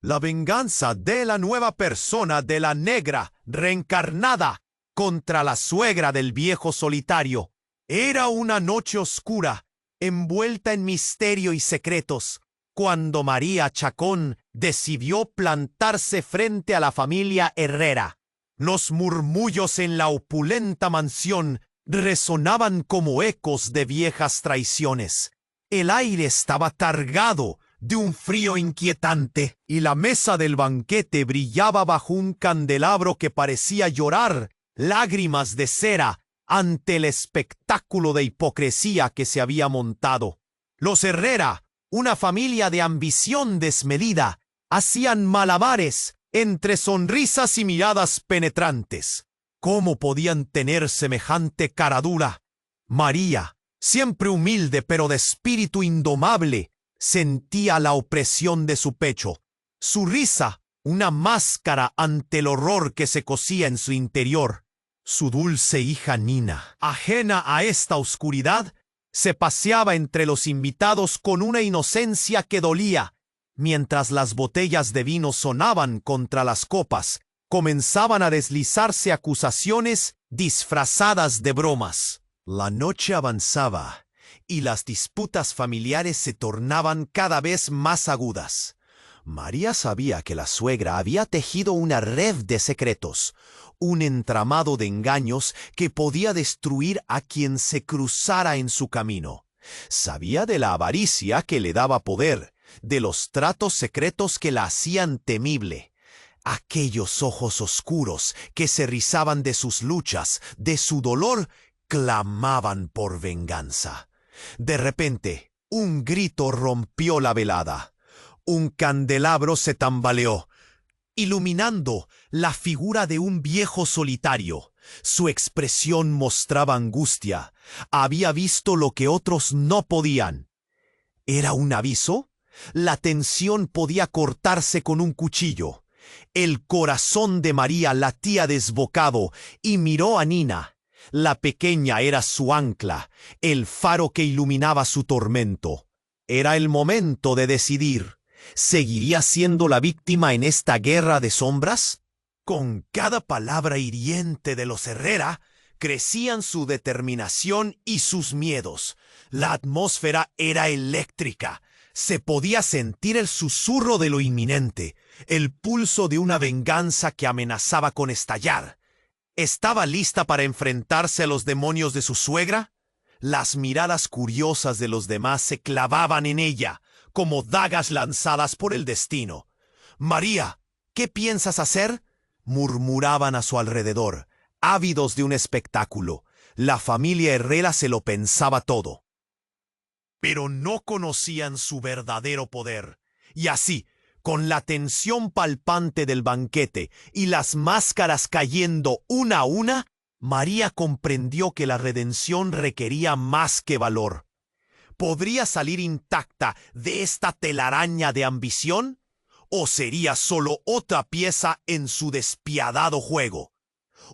La venganza de la nueva persona de la negra reencarnada contra la suegra del viejo solitario. Era una noche oscura, envuelta en misterio y secretos, cuando María Chacón decidió plantarse frente a la familia Herrera. Los murmullos en la opulenta mansión resonaban como ecos de viejas traiciones. El aire estaba cargado de un frío inquietante, y la mesa del banquete brillaba bajo un candelabro que parecía llorar lágrimas de cera ante el espectáculo de hipocresía que se había montado. Los Herrera, una familia de ambición desmedida, hacían malabares entre sonrisas y miradas penetrantes. ¿Cómo podían tener semejante cara dura? María, siempre humilde pero de espíritu indomable, sentía la opresión de su pecho. Su risa, una máscara ante el horror que se cosía en su interior. Su dulce hija Nina, ajena a esta oscuridad, se paseaba entre los invitados con una inocencia que dolía. Mientras las botellas de vino sonaban contra las copas, comenzaban a deslizarse acusaciones disfrazadas de bromas. La noche avanzaba y las disputas familiares se tornaban cada vez más agudas. María sabía que la suegra había tejido una red de secretos, un entramado de engaños que podía destruir a quien se cruzara en su camino. Sabía de la avaricia que le daba poder, de los tratos secretos que la hacían temible. Aquellos ojos oscuros que se rizaban de sus luchas, de su dolor, clamaban por venganza. De repente, un grito rompió la velada. Un candelabro se tambaleó, iluminando la figura de un viejo solitario. Su expresión mostraba angustia. Había visto lo que otros no podían. ¿Era un aviso? La tensión podía cortarse con un cuchillo. El corazón de María latía desbocado y miró a Nina. La pequeña era su ancla, el faro que iluminaba su tormento. Era el momento de decidir. ¿Seguiría siendo la víctima en esta guerra de sombras? Con cada palabra hiriente de los Herrera, crecían su determinación y sus miedos. La atmósfera era eléctrica. Se podía sentir el susurro de lo inminente, el pulso de una venganza que amenazaba con estallar. ¿Estaba lista para enfrentarse a los demonios de su suegra? Las miradas curiosas de los demás se clavaban en ella, como dagas lanzadas por el destino. «María, ¿qué piensas hacer?», murmuraban a su alrededor, ávidos de un espectáculo. La familia Herrera se lo pensaba todo. Pero no conocían su verdadero poder. Y así, con la tensión palpante del banquete y las máscaras cayendo una a una, María comprendió que la redención requería más que valor. ¿Podría salir intacta de esta telaraña de ambición? ¿O sería solo otra pieza en su despiadado juego?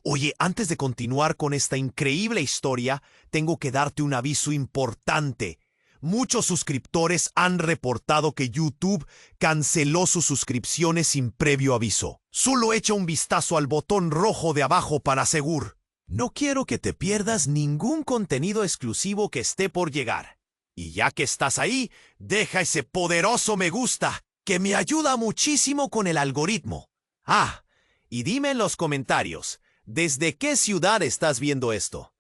Oye, antes de continuar con esta increíble historia, tengo que darte un aviso importante. Muchos suscriptores han reportado que YouTube canceló sus suscripciones sin previo aviso. Solo echa un vistazo al botón rojo de abajo para asegurar. No quiero que te pierdas ningún contenido exclusivo que esté por llegar. Y ya que estás ahí, deja ese poderoso me gusta, que me ayuda muchísimo con el algoritmo. Ah, y dime en los comentarios, ¿desde qué ciudad estás viendo esto?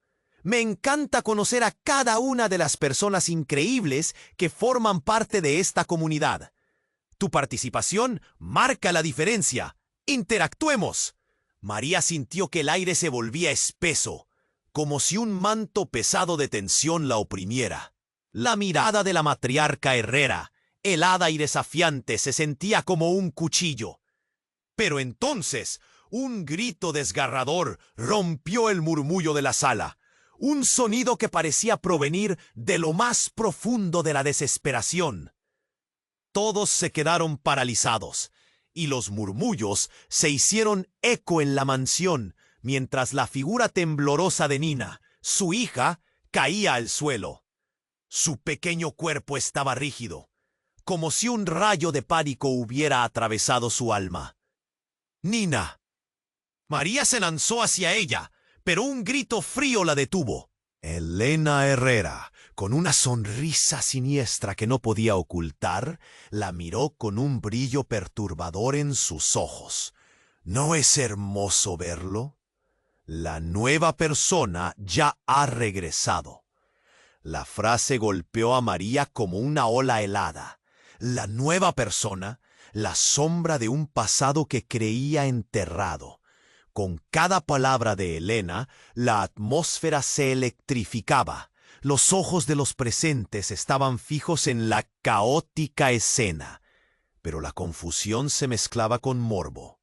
Me encanta conocer a cada una de las personas increíbles que forman parte de esta comunidad. Tu participación marca la diferencia. ¡Interactuemos! María sintió que el aire se volvía espeso, como si un manto pesado de tensión la oprimiera. La mirada de la matriarca Herrera, helada y desafiante, se sentía como un cuchillo. Pero entonces, un grito desgarrador rompió el murmullo de la sala. Un sonido que parecía provenir de lo más profundo de la desesperación. Todos se quedaron paralizados, y los murmullos se hicieron eco en la mansión, mientras la figura temblorosa de Nina, su hija, caía al suelo. Su pequeño cuerpo estaba rígido. como si un rayo de pánico hubiera atravesado su alma. ¡Nina! María se lanzó hacia ella, pero un grito frío la detuvo. Elena Herrera, con una sonrisa siniestra que no podía ocultar, la miró con un brillo perturbador en sus ojos. ¿No es hermoso verlo? La nueva persona ya ha regresado. La frase golpeó a María como una ola helada. La nueva persona, la sombra de un pasado que creía enterrado. Con cada palabra de Elena, la atmósfera se electrificaba. Los ojos de los presentes estaban fijos en la caótica escena, pero la confusión se mezclaba con morbo.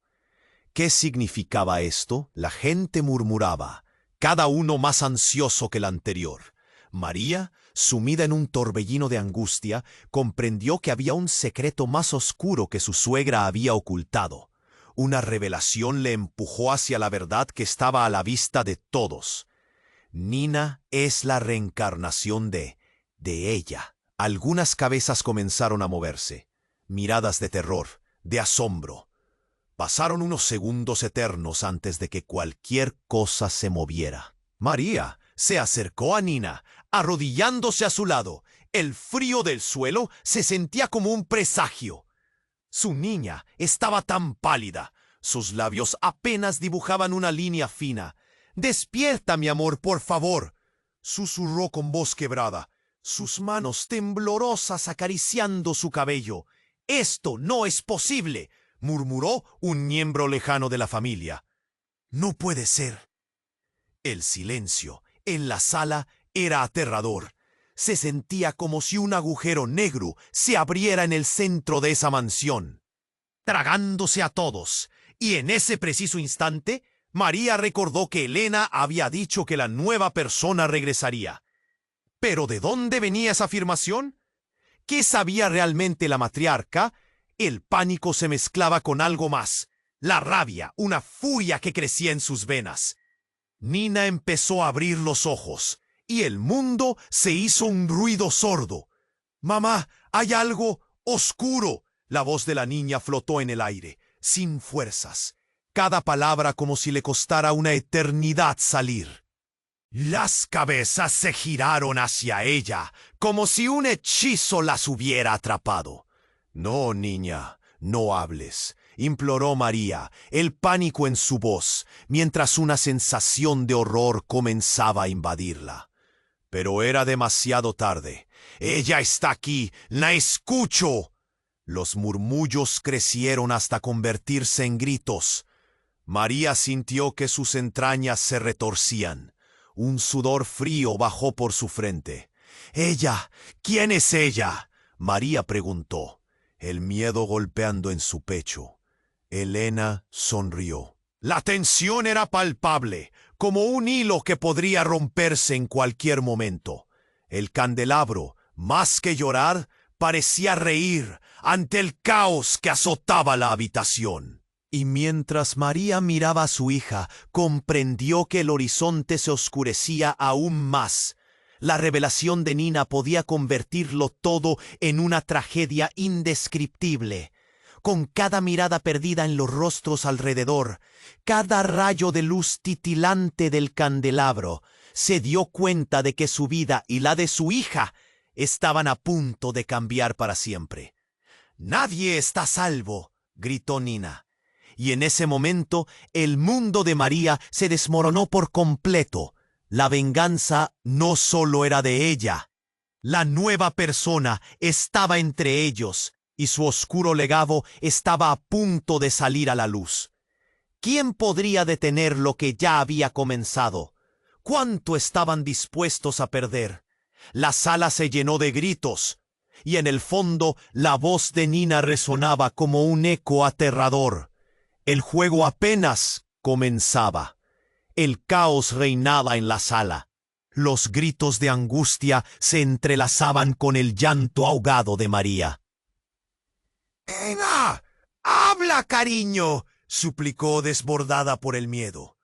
¿Qué significaba esto? La gente murmuraba, cada uno más ansioso que el anterior. María, sumida en un torbellino de angustia, comprendió que había un secreto más oscuro que su suegra había ocultado. Una revelación le empujó hacia la verdad que estaba a la vista de todos. Nina es la reencarnación de ella. Algunas cabezas comenzaron a moverse, miradas de terror, de asombro. Pasaron unos segundos eternos antes de que cualquier cosa se moviera. María se acercó a Nina, arrodillándose a su lado. El frío del suelo se sentía como un presagio. Su niña estaba tan pálida. Sus labios apenas dibujaban una línea fina. «Despierta, mi amor, por favor», susurró con voz quebrada, sus manos temblorosas acariciando su cabello. «Esto no es posible», murmuró un miembro lejano de la familia. «No puede ser». El silencio en la sala era aterrador. Se sentía como si un agujero negro se abriera en el centro de esa mansión, tragándose a todos. Y en ese preciso instante, María recordó que Elena había dicho que la nueva persona regresaría. ¿Pero de dónde venía esa afirmación? ¿Qué sabía realmente la matriarca? El pánico se mezclaba con algo más, la rabia, una furia que crecía en sus venas. Nina empezó a abrir los ojos, y el mundo se hizo un ruido sordo. «Mamá, hay algo oscuro». La voz de la niña flotó en el aire, sin fuerzas. Cada palabra como si le costara una eternidad salir. Las cabezas se giraron hacia ella, como si un hechizo las hubiera atrapado. «No, niña, no hables», imploró María, el pánico en su voz, mientras una sensación de horror comenzaba a invadirla. Pero era demasiado tarde. «Ella está aquí, la escucho». Los murmullos crecieron hasta convertirse en gritos. María sintió que sus entrañas se retorcían. Un sudor frío bajó por su frente. «¿Ella? ¿Quién es ella?», María preguntó, el miedo golpeando en su pecho. Elena sonrió. La tensión era palpable, como un hilo que podría romperse en cualquier momento. El candelabro, más que llorar, parecía reír ante el caos que azotaba la habitación. Y mientras María miraba a su hija, comprendió que el horizonte se oscurecía aún más. La revelación de Nina podía convertirlo todo en una tragedia indescriptible. Con cada mirada perdida en los rostros alrededor, cada rayo de luz titilante del candelabro, se dio cuenta de que su vida y la de su hija estaban a punto de cambiar para siempre. «Nadie está a salvo», gritó Nina. Y en ese momento el mundo de María se desmoronó por completo. La venganza no solo era de ella. La nueva persona estaba entre ellos y su oscuro legado estaba a punto de salir a la luz. ¿Quién podría detener lo que ya había comenzado? ¿Cuánto estaban dispuestos a perder? La sala se llenó de gritos, y en el fondo la voz de Nina resonaba como un eco aterrador. El juego apenas comenzaba. El caos reinaba en la sala. Los gritos de angustia se entrelazaban con el llanto ahogado de María. «¡Nina! ¡Habla, cariño!», suplicó desbordada por el miedo.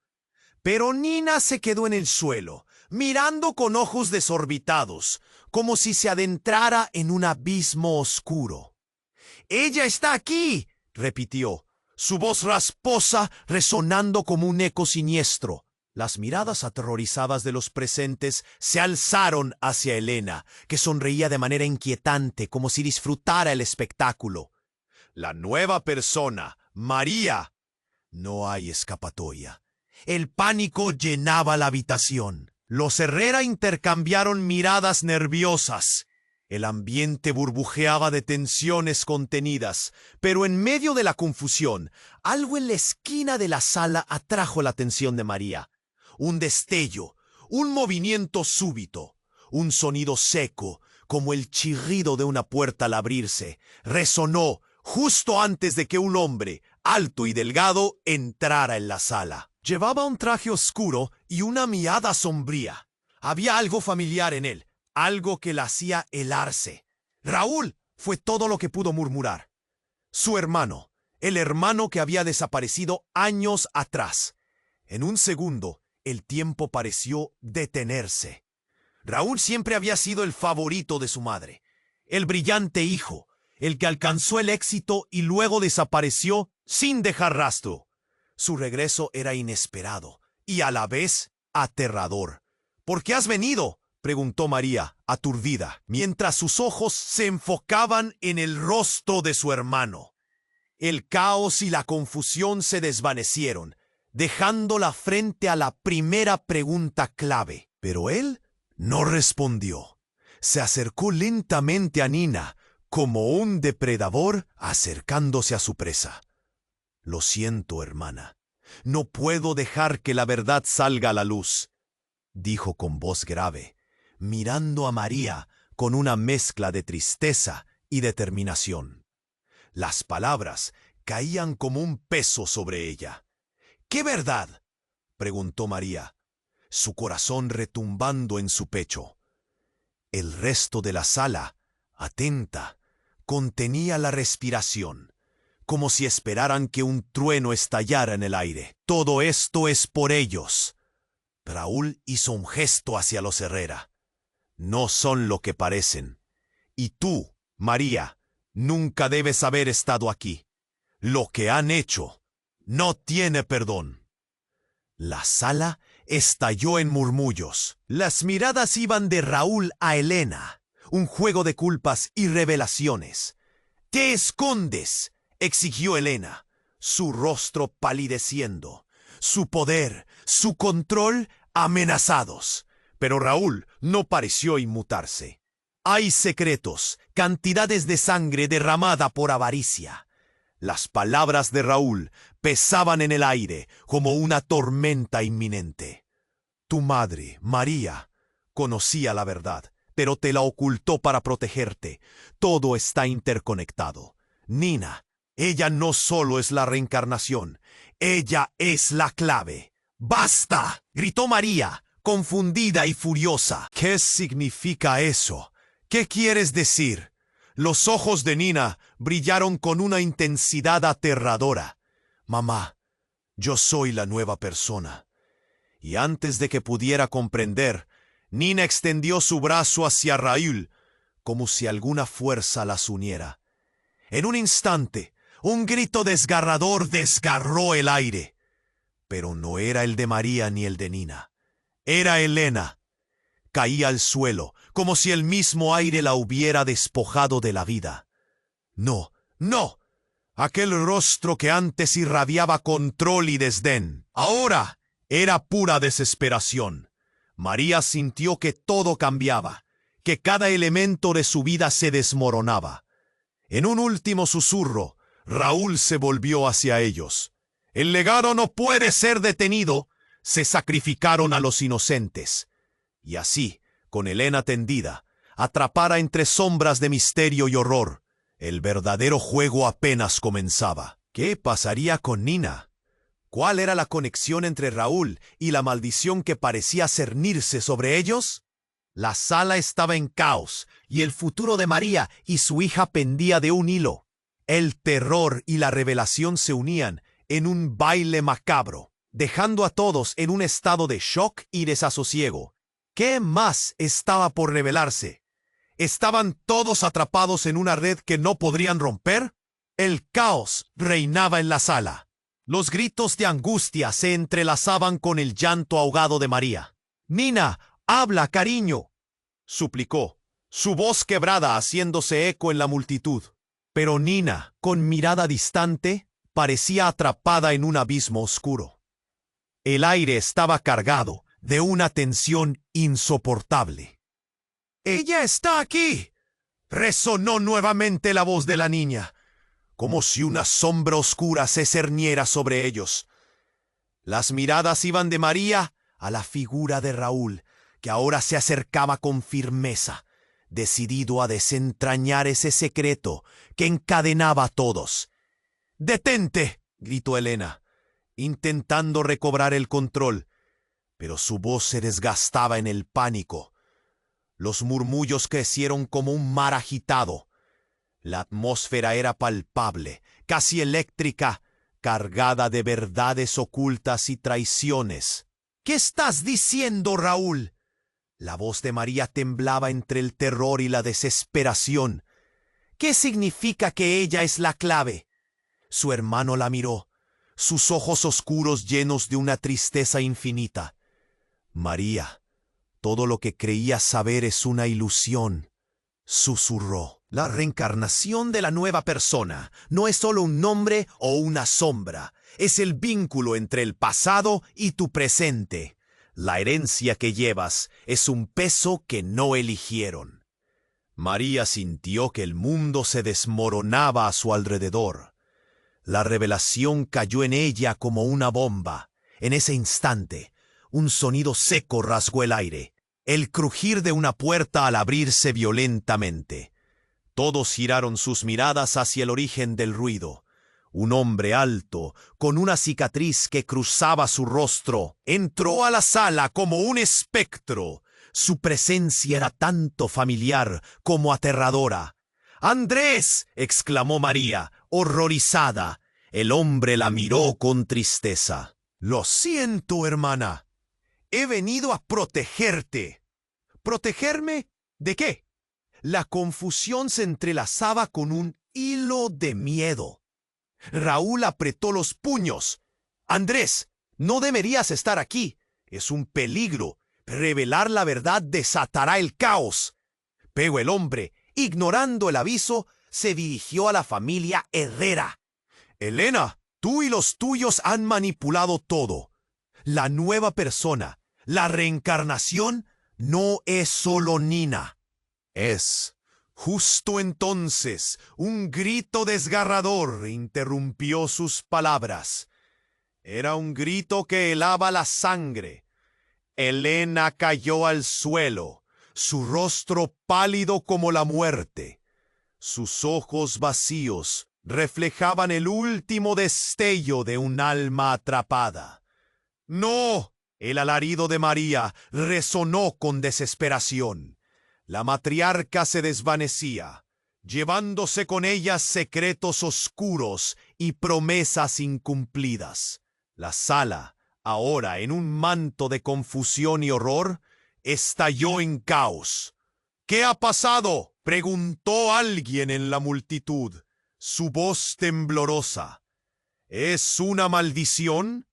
Pero Nina se quedó en el suelo, mirando con ojos desorbitados, como si se adentrara en un abismo oscuro. ¡Ella está aquí!, repitió, su voz rasposa resonando como un eco siniestro. Las miradas aterrorizadas de los presentes se alzaron hacia Helena, que sonreía de manera inquietante, como si disfrutara el espectáculo. La nueva persona, María. No hay escapatoria. El pánico llenaba la habitación. Los Herrera intercambiaron miradas nerviosas. El ambiente burbujeaba de tensiones contenidas, pero en medio de la confusión, algo en la esquina de la sala atrajo la atención de María. Un destello, un movimiento súbito, un sonido seco, como el chirrido de una puerta al abrirse, resonó justo antes de que un hombre, alto y delgado, entrara en la sala. Llevaba un traje oscuro y una mirada sombría. Había algo familiar en él, algo que la hacía helarse. Raúl fue todo lo que pudo murmurar. Su hermano, el hermano que había desaparecido años atrás. En un segundo, el tiempo pareció detenerse. Raúl siempre había sido el favorito de su madre, el brillante hijo, el que alcanzó el éxito y luego desapareció sin dejar rastro. Su regreso era inesperado y a la vez aterrador. ¿Por qué has venido?, preguntó María, aturdida, mientras sus ojos se enfocaban en el rostro de su hermano. El caos y la confusión se desvanecieron, dejándola frente a la primera pregunta clave. Pero él no respondió. Se acercó lentamente a Nina, como un depredador acercándose a su presa. Lo siento, hermana. No puedo dejar que la verdad salga a la luz, dijo con voz grave, mirando a María con una mezcla de tristeza y determinación. Las palabras caían como un peso sobre ella. ¿Qué verdad?, preguntó María, su corazón retumbando en su pecho. El resto de la sala, atenta, contenía la respiración, como si esperaran que un trueno estallara en el aire. Todo esto es por ellos. Raúl hizo un gesto hacia los Herrera. No son lo que parecen. Y tú, María, nunca debes haber estado aquí. Lo que han hecho no tiene perdón. La sala estalló en murmullos. Las miradas iban de Raúl a Helena, un juego de culpas y revelaciones. «¿Te escondes?», exigió Helena, su rostro palideciendo, su poder, su control amenazados. Pero Raúl no pareció inmutarse. Hay secretos, cantidades de sangre derramada por avaricia. Las palabras de Raúl pesaban en el aire como una tormenta inminente. Tu madre, María, conocía la verdad, pero te la ocultó para protegerte. Todo está interconectado. Nina, ella no solo es la reencarnación, ella es la clave. ¡Basta!, gritó María, confundida y furiosa. ¿Qué significa eso? ¿Qué quieres decir? Los ojos de Nina brillaron con una intensidad aterradora. Mamá, yo soy la nueva persona. Y antes de que pudiera comprender, Nina extendió su brazo hacia Raúl, como si alguna fuerza las uniera. En un instante, un grito desgarrador desgarró el aire. Pero no era el de María ni el de Nina. Era Helena. Caía al suelo, como si el mismo aire la hubiera despojado de la vida. No, no. Aquel rostro que antes irradiaba control y desdén, ahora era pura desesperación. María sintió que todo cambiaba, que cada elemento de su vida se desmoronaba. En un último susurro, Raúl se volvió hacia ellos. El legado no puede ser detenido. Se sacrificaron a los inocentes. Y así, con Helena tendida, atrapada entre sombras de misterio y horror, el verdadero juego apenas comenzaba. ¿Qué pasaría con Nina? ¿Cuál era la conexión entre Raúl y la maldición que parecía cernirse sobre ellos? La sala estaba en caos y el futuro de María y su hija pendía de un hilo. El terror y la revelación se unían en un baile macabro, dejando a todos en un estado de shock y desasosiego. ¿Qué más estaba por revelarse? ¿Estaban todos atrapados en una red que no podrían romper? El caos reinaba en la sala. Los gritos de angustia se entrelazaban con el llanto ahogado de María. «Nina, habla, cariño», suplicó, su voz quebrada haciéndose eco en la multitud. Pero Nina, con mirada distante, parecía atrapada en un abismo oscuro. El aire estaba cargado de una tensión insoportable. «¡Ella está aquí!», resonó nuevamente la voz de la niña, como si una sombra oscura se cerniera sobre ellos. Las miradas iban de María a la figura de Raúl, que ahora se acercaba con firmeza, decidido a desentrañar ese secreto que encadenaba a todos. «¡Detente!», gritó Elena, intentando recobrar el control, pero su voz se desgastaba en el pánico. Los murmullos crecieron como un mar agitado. La atmósfera era palpable, casi eléctrica, cargada de verdades ocultas y traiciones. «¿Qué estás diciendo, Raúl?», la voz de María temblaba entre el terror y la desesperación. «¿Qué significa que ella es la clave?». Su hermano la miró, sus ojos oscuros llenos de una tristeza infinita. «María, todo lo que creías saber es una ilusión», susurró. «La reencarnación de la nueva persona no es solo un nombre o una sombra, es el vínculo entre el pasado y tu presente. La herencia que llevas es un peso que no eligieron». María sintió que el mundo se desmoronaba a su alrededor. La revelación cayó en ella como una bomba. En ese instante, un sonido seco rasgó el aire, el crujir de una puerta al abrirse violentamente. Todos giraron sus miradas hacia el origen del ruido. Un hombre alto, con una cicatriz que cruzaba su rostro, entró a la sala como un espectro. Su presencia era tanto familiar como aterradora. «¡Andrés!», exclamó María, horrorizada. El hombre la miró con tristeza. «Lo siento, hermana. He venido a protegerte». «¿Protegerme? ¿De qué?». La confusión se entrelazaba con un hilo de miedo. Raúl apretó los puños. «Andrés, no deberías estar aquí. Es un peligro. Revelar la verdad desatará el caos». Pero el hombre, ignorando el aviso, se dirigió a la familia Herrera. «Elena, tú y los tuyos han manipulado todo. La nueva persona, la reencarnación, no es solo Nina. Es». Justo entonces, un grito desgarrador interrumpió sus palabras. Era un grito que helaba la sangre. Elena cayó al suelo, su rostro pálido como la muerte. Sus ojos vacíos reflejaban el último destello de un alma atrapada. «¡No!». El alarido de María resonó con desesperación. La matriarca se desvanecía, llevándose con ella secretos oscuros y promesas incumplidas. La sala, ahora en un manto de confusión y horror, estalló en caos. «¿Qué ha pasado?», preguntó alguien en la multitud, su voz temblorosa. «¿Es una maldición?».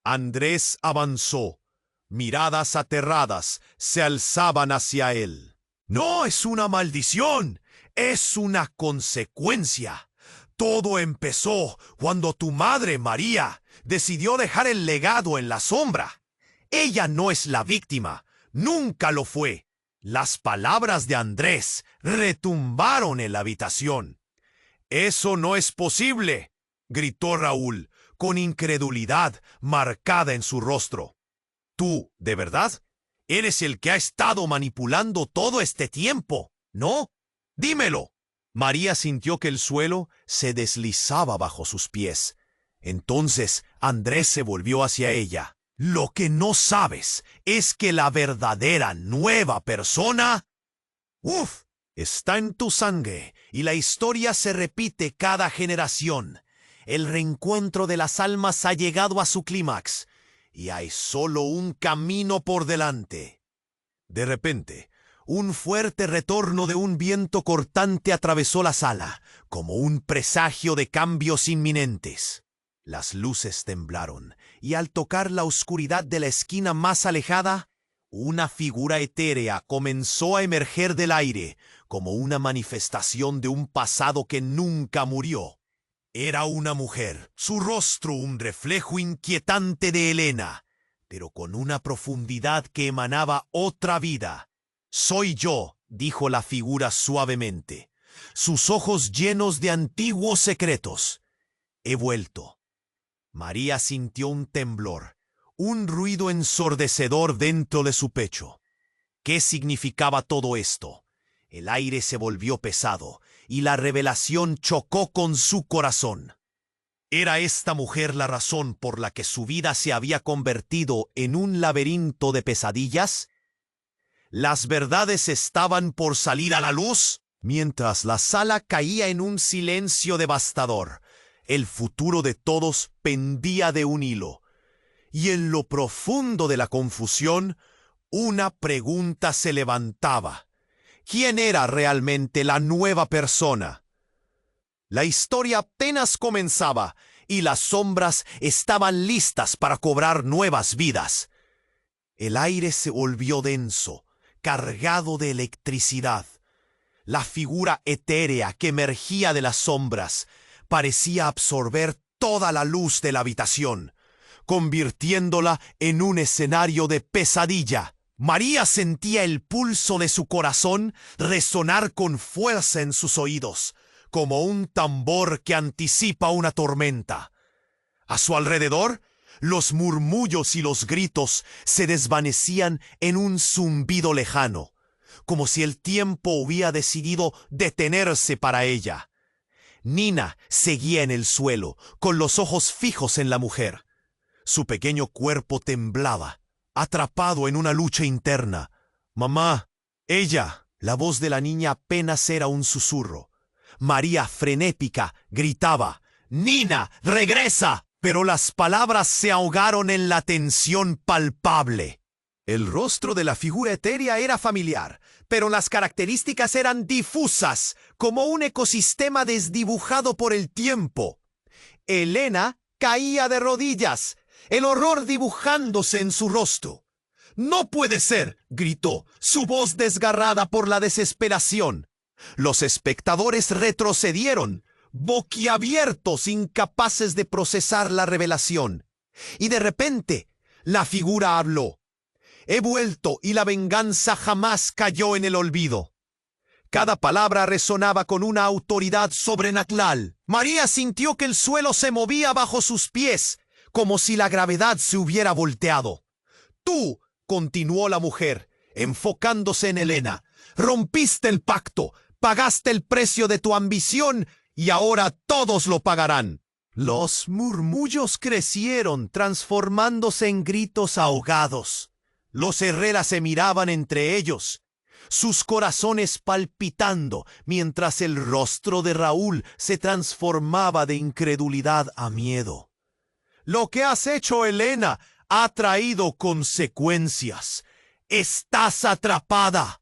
Andrés avanzó. Miradas aterradas se alzaban hacia él. «No es una maldición, es una consecuencia. Todo empezó cuando tu madre, María, decidió dejar el legado en la sombra. Ella no es la víctima, nunca lo fue». Las palabras de Andrés retumbaron en la habitación. «¡Eso no es posible!», gritó Raúl, con incredulidad marcada en su rostro. «¿Tú, de verdad? Eres el que ha estado manipulando todo este tiempo, ¿no? Dímelo». María sintió que el suelo se deslizaba bajo sus pies. Entonces Andrés se volvió hacia ella. «Lo que no sabes es que la verdadera nueva persona, está en tu sangre y la historia se repite cada generación. El reencuentro de las almas ha llegado a su clímax y hay solo un camino por delante». De repente, Un fuerte retorno de un viento cortante atravesó la sala, como un presagio de cambios inminentes. Las luces temblaron, y al tocar la oscuridad de la esquina más alejada, una figura etérea comenzó a emerger del aire, como una manifestación de un pasado que nunca murió. Era una mujer, su rostro un reflejo inquietante de Helena, pero con una profundidad que emanaba otra vida. «Soy yo», dijo la figura suavemente, sus ojos llenos de antiguos secretos. «He vuelto». María sintió un temblor, un ruido ensordecedor dentro de su pecho. ¿Qué significaba todo esto? El aire se volvió pesado, y la revelación chocó con su corazón. ¿Era esta mujer la razón por la que su vida se había convertido en un laberinto de pesadillas? ¿Las verdades estaban por salir a la luz? Mientras la sala caía en un silencio devastador, el futuro de todos pendía de un hilo. Y en lo profundo de la confusión, una pregunta se levantaba. ¿Quién era realmente la nueva persona? La historia apenas comenzaba, y las sombras estaban listas para cobrar nuevas vidas. El aire se volvió denso, cargado de electricidad. La figura etérea que emergía de las sombras parecía absorber toda la luz de la habitación, convirtiéndola en un escenario de pesadilla. María sentía el pulso de su corazón resonar con fuerza en sus oídos, como un tambor que anticipa una tormenta. A su alrededor, los murmullos y los gritos se desvanecían en un zumbido lejano, como si el tiempo hubiera decidido detenerse para ella. Nina seguía en el suelo, con los ojos fijos en la mujer. Su pequeño cuerpo temblaba, atrapado en una lucha interna. «Mamá, ella». La voz de la niña apenas era un susurro. María, frenética, gritaba: «Nina, regresa». Pero las palabras se ahogaron en la tensión palpable. El rostro de la figura etérea era familiar, pero las características eran difusas, como un ecosistema desdibujado por el tiempo. Helena caía de rodillas, el horror dibujándose en su rostro. «¡No puede ser!», gritó, su voz desgarrada por la desesperación. Los espectadores retrocedieron, boquiabiertos, incapaces de procesar la revelación. Y de repente, la figura habló. «He vuelto y la venganza jamás cayó en el olvido». Cada palabra resonaba con una autoridad sobrenatural. María sintió que el suelo se movía bajo sus pies, como si la gravedad se hubiera volteado. «Tú», continuó la mujer, enfocándose en Helena, «rompiste el pacto, pagaste el precio de tu ambición y ahora todos lo pagarán». Los murmullos crecieron, transformándose en gritos ahogados. Los Herrera se miraban entre ellos, sus corazones palpitando, mientras el rostro de Raúl se transformaba de incredulidad a miedo. «Lo que has hecho, Helena, ha traído consecuencias. Estás atrapada».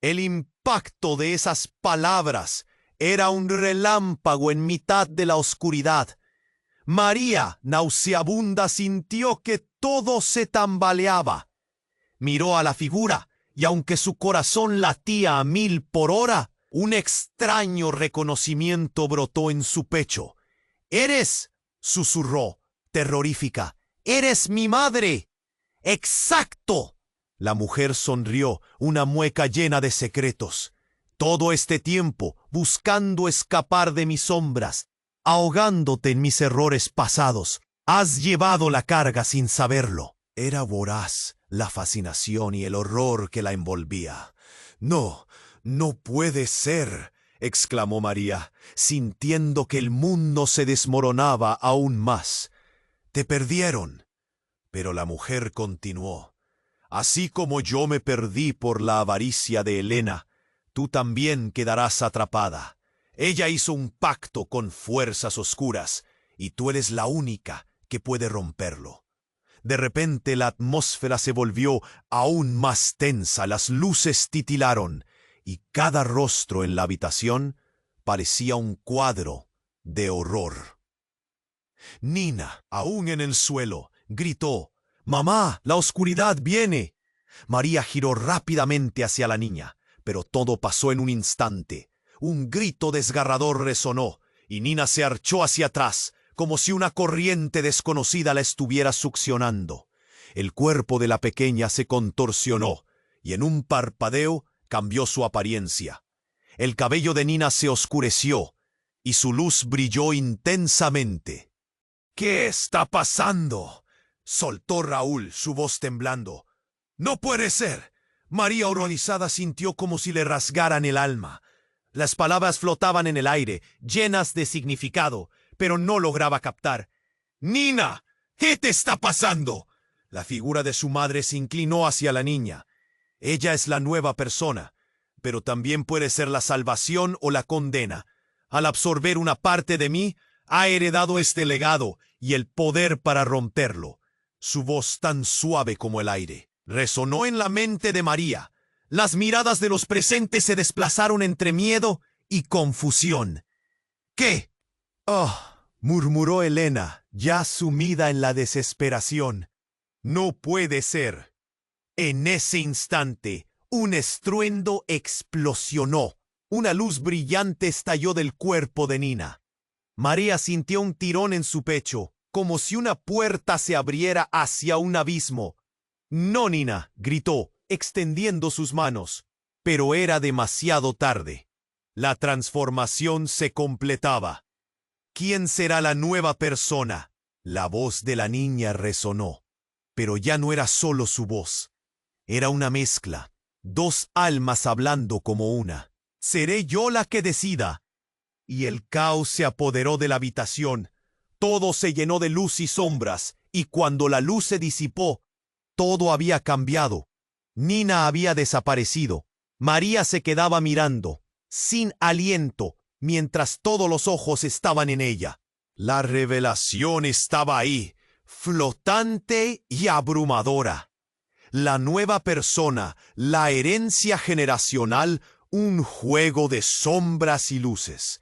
El impacto de esas palabras era un relámpago en mitad de la oscuridad. María, nauseabunda, sintió que todo se tambaleaba. Miró a la figura, y aunque su corazón latía a 1000 por hora, un extraño reconocimiento brotó en su pecho. «Eres», susurró, terrorífica, «eres mi madre». «¡Exacto!». La mujer sonrió, una mueca llena de secretos. «Todo este tiempo, buscando escapar de mis sombras, ahogándote en mis errores pasados, has llevado la carga sin saberlo». Era voraz la fascinación y el horror que la envolvía. «No, no puede ser», exclamó María, sintiendo que el mundo se desmoronaba aún más. «Te perdieron». Pero la mujer continuó: «Así como yo me perdí por la avaricia de Helena, tú también quedarás atrapada. Ella hizo un pacto con fuerzas oscuras, y tú eres la única que puede romperlo. De repente la atmósfera se volvió aún más tensa, las luces titilaron, y cada rostro en la habitación parecía un cuadro de horror. Nina, aún en el suelo, gritó: «¡Mamá, la oscuridad viene!». María giró rápidamente hacia la niña, pero todo pasó en un instante. Un grito desgarrador resonó, y Nina se archó hacia atrás, como si una corriente desconocida la estuviera succionando. El cuerpo de la pequeña se contorsionó, y en un parpadeo cambió su apariencia. El cabello de Nina se oscureció, y su luz brilló intensamente. «¿Qué está pasando?», soltó Raúl, su voz temblando. «¡No puede ser!». María, horrorizada, sintió como si le rasgaran el alma. Las palabras flotaban en el aire, llenas de significado, pero no lograba captar. «¡Nina! ¿Qué te está pasando?». La figura de su madre se inclinó hacia la niña. «Ella es la nueva persona, pero también puede ser la salvación o la condena. Al absorber una parte de mí, ha heredado este legado y el poder para romperlo». Su voz, tan suave como el aire, resonó en la mente de María. Las miradas de los presentes se desplazaron entre miedo y confusión. «¿Qué?». «Oh», murmuró Elena, ya sumida en la desesperación. «No puede ser». En ese instante, un estruendo explosionó. Una luz brillante estalló del cuerpo de Nina. María sintió un tirón en su pecho, como si una puerta se abriera hacia un abismo. «¡No, Nina!», gritó, extendiendo sus manos. Pero era demasiado tarde. La transformación se completaba. «¿Quién será la nueva persona?». La voz de la niña resonó, pero ya no era solo su voz. Era una mezcla, dos almas hablando como una. «Seré yo la que decida». Y el caos se apoderó de la habitación. Todo se llenó de luz y sombras, y cuando la luz se disipó, todo había cambiado. Nina había desaparecido. María se quedaba mirando, sin aliento, mientras todos los ojos estaban en ella. La revelación estaba ahí, flotante y abrumadora. La nueva persona, la herencia generacional, un juego de sombras y luces.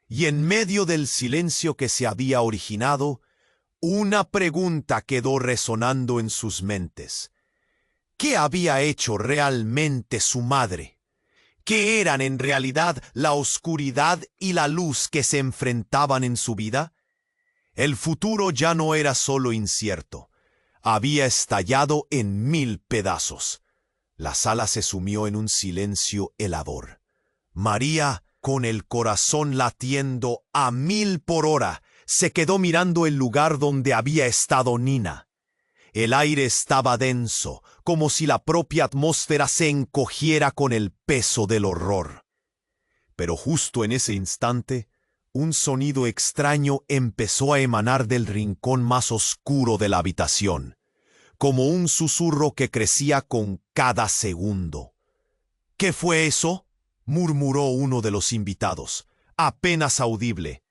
Y en medio del silencio que se había originado, una pregunta quedó resonando en sus mentes. ¿Qué había hecho realmente su madre? ¿Qué eran en realidad la oscuridad y la luz que se enfrentaban en su vida? El futuro ya no era solo incierto. Había estallado en 1000 pedazos. La sala se sumió en un silencio helador. María, con el corazón latiendo a 1000 por hora, se quedó mirando el lugar donde había estado Nina. El aire estaba denso, como si la propia atmósfera se encogiera con el peso del horror. Pero justo en ese instante, un sonido extraño empezó a emanar del rincón más oscuro de la habitación, como un susurro que crecía con cada segundo. «¿Qué fue eso?», murmuró uno de los invitados, apenas audible.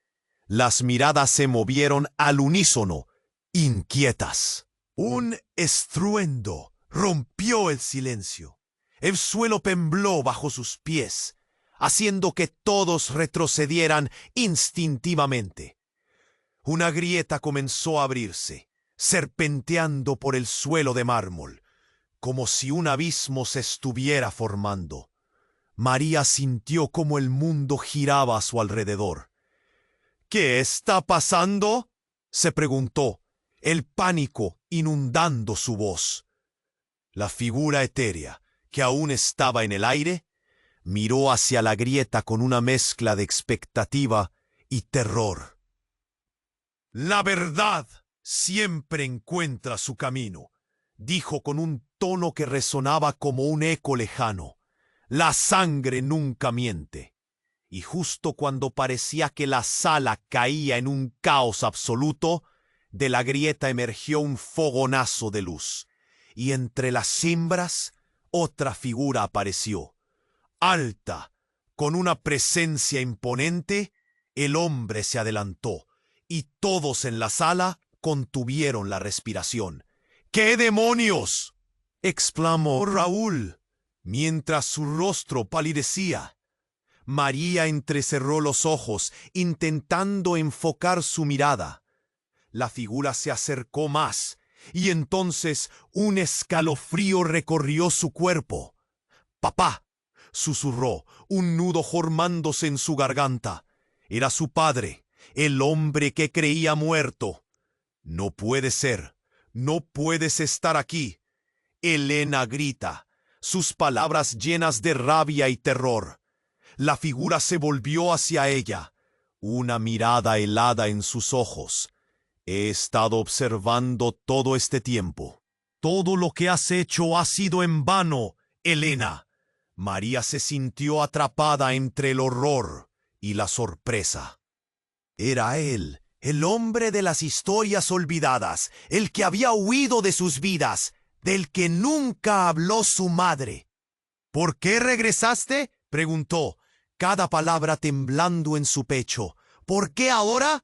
Las miradas se movieron al unísono, inquietas. Un estruendo rompió el silencio. El suelo tembló bajo sus pies, haciendo que todos retrocedieran instintivamente. Una grieta comenzó a abrirse, serpenteando por el suelo de mármol, como si un abismo se estuviera formando. María sintió como el mundo giraba a su alrededor. «¿Qué está pasando?», se preguntó, el pánico inundando su voz. La figura etérea, que aún estaba en el aire, miró hacia la grieta con una mezcla de expectativa y terror. «La verdad siempre encuentra su camino», dijo con un tono que resonaba como un eco lejano. «La sangre nunca miente». Y justo cuando parecía que la sala caía en un caos absoluto, de la grieta emergió un fogonazo de luz, y entre las cimbras otra figura apareció. Alta, con una presencia imponente, el hombre se adelantó, y todos en la sala contuvieron la respiración. ¿Qué demonios?, exclamó Raúl, mientras su rostro palidecía. María entrecerró los ojos, intentando enfocar su mirada. La figura se acercó más, y entonces un escalofrío recorrió su cuerpo. «Papá», susurró, un nudo formándose en su garganta. Era su padre, el hombre que creía muerto. «No puede ser. No puedes estar aquí». Elena grita, sus palabras llenas de rabia y terror. La figura se volvió hacia ella, una mirada helada en sus ojos. «He estado observando todo este tiempo. Todo lo que has hecho ha sido en vano, Elena». María se sintió atrapada entre el horror y la sorpresa. Era él, el hombre de las historias olvidadas, el que había huido de sus vidas, del que nunca habló su madre. «¿Por qué regresaste?», preguntó, cada palabra temblando en su pecho. «¿Por qué ahora?».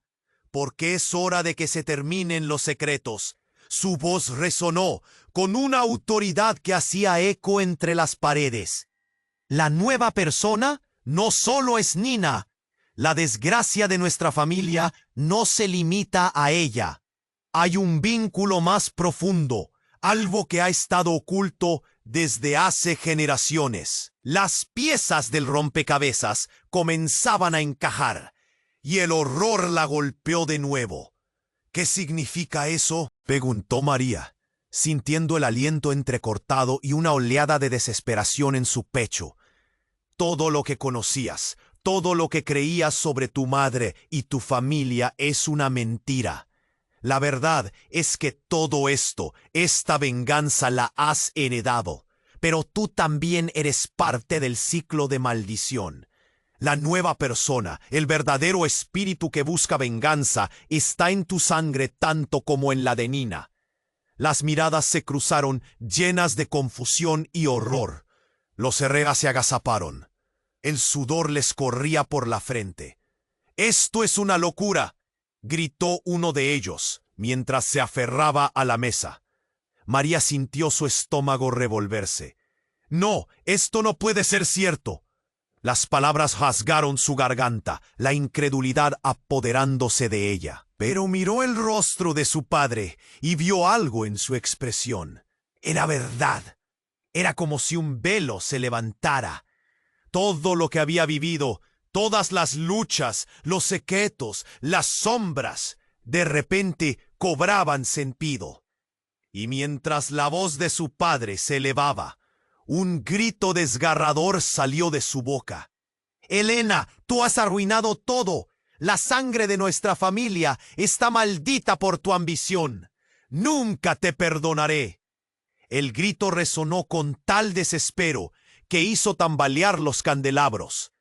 «Porque es hora de que se terminen los secretos». Su voz resonó con una autoridad que hacía eco entre las paredes. «La nueva persona no solo es Nina. La desgracia de nuestra familia no se limita a ella. Hay un vínculo más profundo, algo que ha estado oculto desde hace generaciones». Las piezas del rompecabezas comenzaban a encajar, y el horror la golpeó de nuevo. «¿Qué significa eso?», preguntó María, sintiendo el aliento entrecortado y una oleada de desesperación en su pecho. «Todo lo que conocías, todo lo que creías sobre tu madre y tu familia es una mentira. La verdad es que todo esto, esta venganza la has heredado, pero tú también eres parte del ciclo de maldición. La nueva persona, el verdadero espíritu que busca venganza, está en tu sangre tanto como en la de Nina». Las miradas se cruzaron llenas de confusión y horror. Los Herrera se agazaparon. El sudor les corría por la frente. «¡Esto es una locura!», gritó uno de ellos, mientras se aferraba a la mesa. María sintió su estómago revolverse. «No, esto no puede ser cierto». Las palabras rasgaron su garganta, la incredulidad apoderándose de ella. Pero miró el rostro de su padre y vio algo en su expresión. Era verdad. Era como si un velo se levantara. Todo lo que había vivido, todas las luchas, los secretos, las sombras, de repente cobraban sentido. Y mientras la voz de su padre se elevaba, un grito desgarrador salió de su boca. «Elena, tú has arruinado todo. La sangre de nuestra familia está maldita por tu ambición. Nunca te perdonaré». El grito resonó con tal desespero que hizo tambalear los candelabros.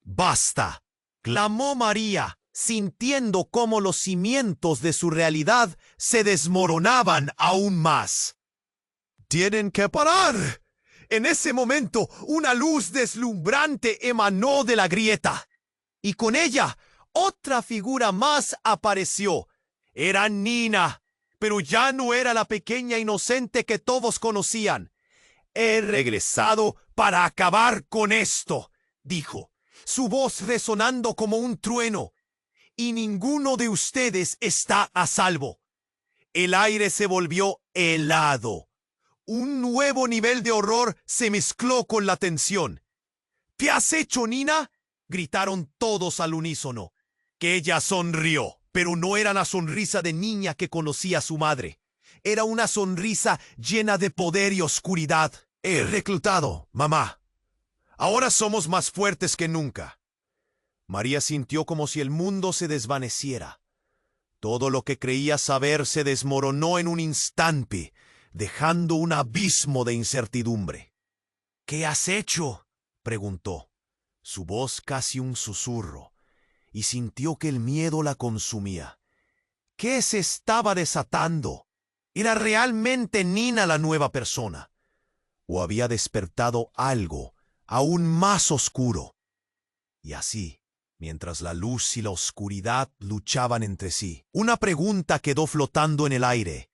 «¡Basta!», clamó María, sintiendo cómo los cimientos de su realidad se desmoronaban aún más. «¡Tienen que parar!». En ese momento, una luz deslumbrante emanó de la grieta, y con ella, otra figura más apareció. Era Nina, pero ya no era la pequeña inocente que todos conocían. «He regresado para acabar con esto», dijo, su voz resonando como un trueno. «Y ninguno de ustedes está a salvo». El aire se volvió helado. Un nuevo nivel de horror se mezcló con la tensión. «¿Qué has hecho, Nina?», gritaron todos al unísono. Que ella sonrió, pero no era la sonrisa de niña que conocía a su madre. Era una sonrisa llena de poder y oscuridad. «He reclutado, mamá. Ahora somos más fuertes que nunca». María sintió como si el mundo se desvaneciera. Todo lo que creía saber se desmoronó en un instante, dejando un abismo de incertidumbre. «¿Qué has hecho?», preguntó, su voz casi un susurro, y sintió que el miedo la consumía. ¿Qué se estaba desatando? ¿Era realmente Nina la nueva persona? ¿O había despertado algo aún más oscuro? Y así, mientras la luz y la oscuridad luchaban entre sí, una pregunta quedó flotando en el aire.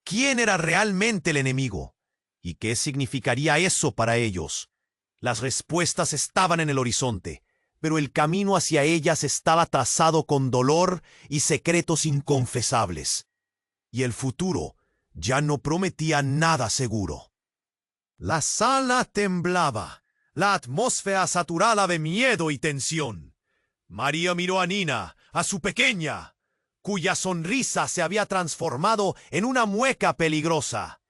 ¿Quién era realmente el enemigo? ¿Y qué significaría eso para ellos? Las respuestas estaban en el horizonte, pero el camino hacia ellas estaba trazado con dolor y secretos inconfesables. Y el futuro ya no prometía nada seguro. La sala temblaba, la atmósfera saturada de miedo y tensión. María miró a Nina, a su pequeña, cuya sonrisa se había transformado en una mueca peligrosa.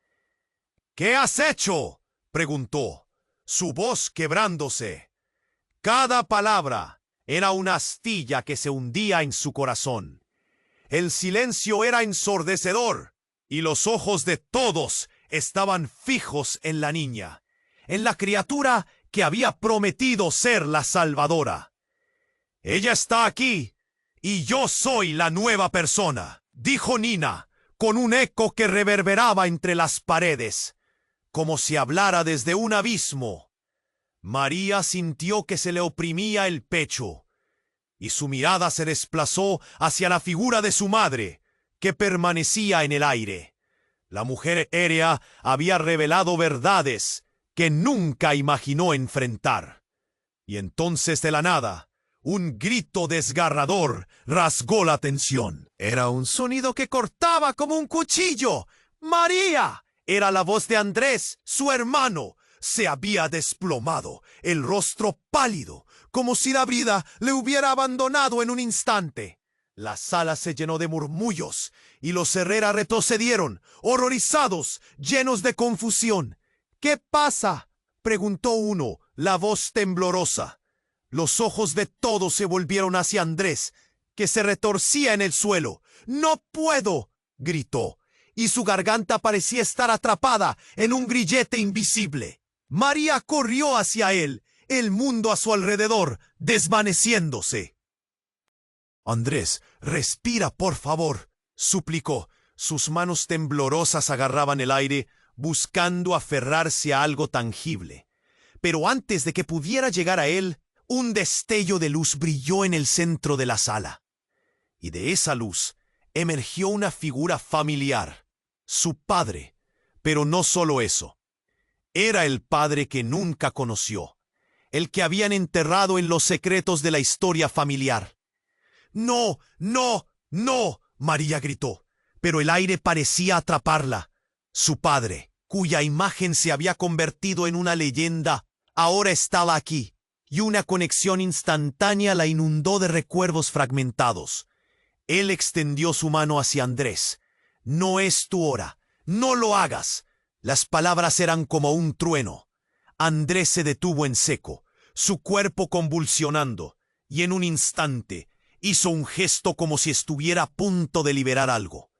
¿Qué has hecho?, preguntó, su voz quebrándose. Cada palabra era una astilla que se hundía en su corazón. El silencio era ensordecedor y los ojos de todos estaban fijos en la niña, en la criatura que había prometido ser la salvadora. «Ella está aquí y yo soy la nueva persona», dijo Nina, con un eco que reverberaba entre las paredes, como si hablara desde un abismo. María sintió que se le oprimía el pecho, y su mirada se desplazó hacia la figura de su madre, que permanecía en el aire. La mujer etérea había revelado verdades que nunca imaginó enfrentar. Y entonces, de la nada, un grito desgarrador rasgó la tensión. Era un sonido que cortaba como un cuchillo. ¡María! Era la voz de Andrés, su hermano. Se había desplomado, el rostro pálido, como si la vida le hubiera abandonado en un instante. La sala se llenó de murmullos y los Herrera retrocedieron, horrorizados, llenos de confusión. «¿Qué pasa?», preguntó uno, la voz temblorosa. Los ojos de todos se volvieron hacia Andrés, que se retorcía en el suelo. «¡No puedo!», gritó, y su garganta parecía estar atrapada en un grillete invisible. María corrió hacia él, el mundo a su alrededor desvaneciéndose. «Andrés, respira, por favor», suplicó. Sus manos temblorosas agarraban el aire, buscando aferrarse a algo tangible. Pero antes de que pudiera llegar a él, un destello de luz brilló en el centro de la sala. Y de esa luz emergió una figura familiar, su padre. Pero no solo eso. Era el padre que nunca conoció, el que habían enterrado en los secretos de la historia familiar. «¡No, no, no!», María gritó, pero el aire parecía atraparla. Su padre, cuya imagen se había convertido en una leyenda, ahora estaba aquí, y una conexión instantánea la inundó de recuerdos fragmentados. Él extendió su mano hacia Andrés. «No es tu hora, no lo hagas». Las palabras eran como un trueno. Andrés se detuvo en seco, su cuerpo convulsionando, y en un instante hizo un gesto como si estuviera a punto de liberar algo.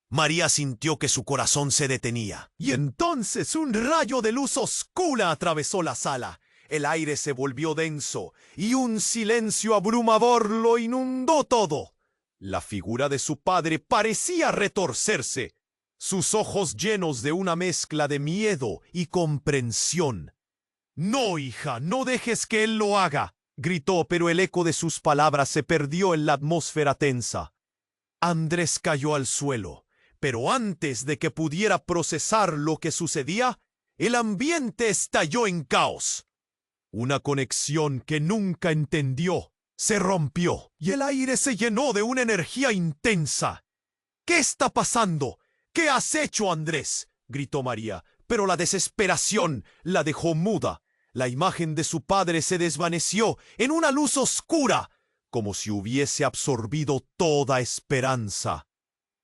María sintió que su corazón se detenía. Y entonces un rayo de luz oscura atravesó la sala. El aire se volvió denso, y un silencio abrumador lo inundó todo. La figura de su padre parecía retorcerse, sus ojos llenos de una mezcla de miedo y comprensión. «No, hija, no dejes que él lo haga», gritó, pero el eco de sus palabras se perdió en la atmósfera tensa. Andrés cayó al suelo, pero antes de que pudiera procesar lo que sucedía, el ambiente estalló en caos. Una conexión que nunca entendió se rompió, y el aire se llenó de una energía intensa. «¿Qué está pasando? ¿Qué has hecho, Andrés?», gritó María, pero la desesperación la dejó muda. La imagen de su padre se desvaneció en una luz oscura, como si hubiese absorbido toda esperanza.